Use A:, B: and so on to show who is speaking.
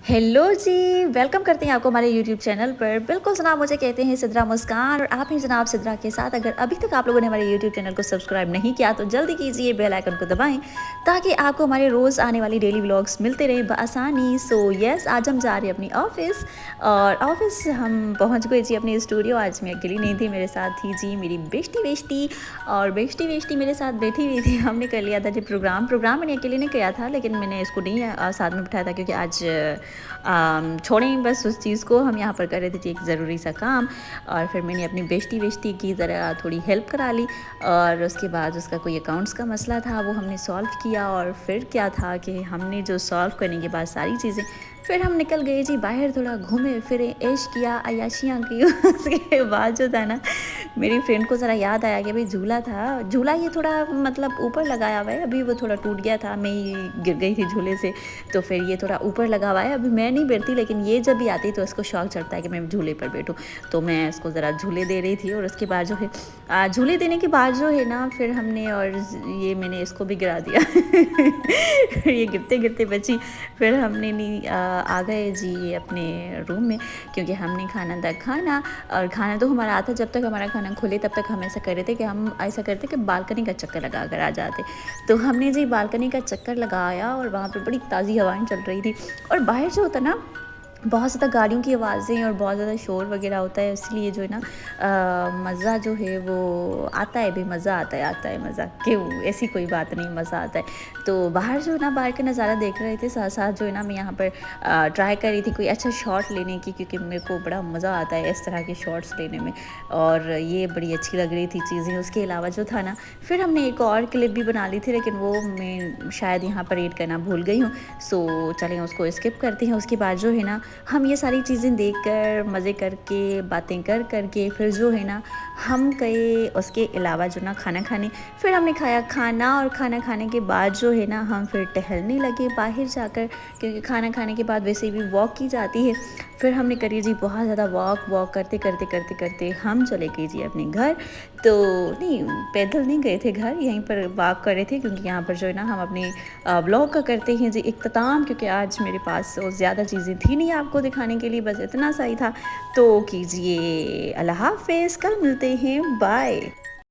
A: Hello जी, welcome करते हैं आपको हमारे यूट्यूब चैनल पर। बिल्कुल जनाब, मुझे कहते हैं सिद्रा मुस्कान और आप हैं जनाब सिद्रा के साथ। अगर अभी तक आप लोगों ने हमारे यूट्यूब चैनल को सब्सक्राइब नहीं किया तो जल्दी कीजिए, बेल आइकन को दबाएं ताकि आपको हमारे रोज़ आने वाली डेली व्लॉग्स मिलते रहें बआसानी। सो यस, आज हम जा रहे हैं अपनी ऑफिस और ऑफिस हम पहुंच गए जी अपने स्टूडियो। आज मैं अकेली नहीं थी, मेरे साथ थी जी मेरी बेस्टी और बेस्टी मेरे साथ बैठी हुई थी। हमने कर लिया था जी प्रोग्राम मैंने अकेले ने किया था, लेकिन मैंने इसको नहीं साथ में बिठाया था क्योंकि आज छोड़ें बस उस चीज़ को। हम यहाँ पर कर रहे थे एक ज़रूरी सा काम और फिर मैंने अपनी बेस्टी की ज़रा थोड़ी हेल्प करा ली और उसके बाद उसका कोई अकाउंट्स का मसला था वो हमने सॉल्व किया। और फिर क्या था कि हमने जो सॉल्व करने के बाद सारी चीज़ें, फिर हम निकल गए जी बाहर, थोड़ा घूमे फिरे, ऐश किया, अय्याशियाँ की। उसके बाद जो था ना, मेरी फ्रेंड को ज़रा याद आया कि भाई झूला ये थोड़ा मतलब ऊपर लगाया हुआ है, अभी वो थोड़ा टूट गया था, मैं ही गिर गई थी झूले से, तो फिर ये थोड़ा ऊपर लगा हुआ है। अभी मैं नहीं बैठती, लेकिन ये जब भी आती तो इसको शौक चढ़ता है कि मैं झूले पर बैठूँ, तो मैं इसको ज़रा झूले दे रही थी। और उसके बाद जो है झूले देने के बाद जो है ना, फिर हमने और ये मैंने इसको भी गिरा दिया। ये गिरते गिरते बची। फिर हमने नहीं आ गए जी अपने रूम में, क्योंकि हमने खाना और खाना तो हमारा आता, जब तक हमारा खाना खुले तब तक हम ऐसा कर रहे थे कि हम ऐसा करते कि बालकनी का चक्कर लगा कर आ जाते। तो हमने जी बालकनी का चक्कर लगाया और वहाँ पर बड़ी ताज़ी हवाएं चल रही थी और बाहर जो होता ना, बहुत ज़्यादा गाड़ियों की आवाज़ें और बहुत ज़्यादा शोर वगैरह होता है, इसलिए जो है ना मज़ा जो है वो आता है भी, मज़ा आता है मज़ा, क्यों ऐसी कोई बात नहीं, मज़ा आता है। तो बाहर जो है ना, बाहर का नज़ारा देख रहे थे, साथ साथ जो है ना मैं यहाँ पर ट्राई कर रही थी कोई अच्छा शॉट लेने की, क्योंकि मेरे को बड़ा मज़ा आता है इस तरह के शॉट्स लेने में और ये बड़ी अच्छी लग रही थी चीज़ें। उसके अलावा जो था ना, फिर हमने एक और क्लिप भी बना ली थी, लेकिन वो मैं शायद यहाँ पर एड करना भूल गई हूँ, सो चलें उसको स्किप करते हैं। उसके बाद जो है ना, हम ये सारी चीज़ें देखकर मज़े करके बातें कर करके फिर जो है ना हम गए उसके अलावा जो ना खाना खाने। फिर हमने खाया खाना और खाना खाने के बाद जो है ना हम फिर टहलने लगे बाहर जाकर, क्योंकि खाना खाने के बाद वैसे भी वॉक की जाती है। फिर हमने करी जी बहुत ज़्यादा वॉक करते हम चले गए जी अपने घर। तो नहीं, पैदल नहीं गए थे घर, यहीं पर वॉक कर रहे थे, क्योंकि यहाँ पर जो है ना हम अपने ब्लॉग का करते हैं जी इख्तिताम, क्योंकि आज मेरे पास ज़्यादा चीज़ें थी नहीं आपको दिखाने के लिए, बस इतना सा ही था। तो कीजिए अल्लाह हाफ़िज़, कल मिलते हैं, बाय।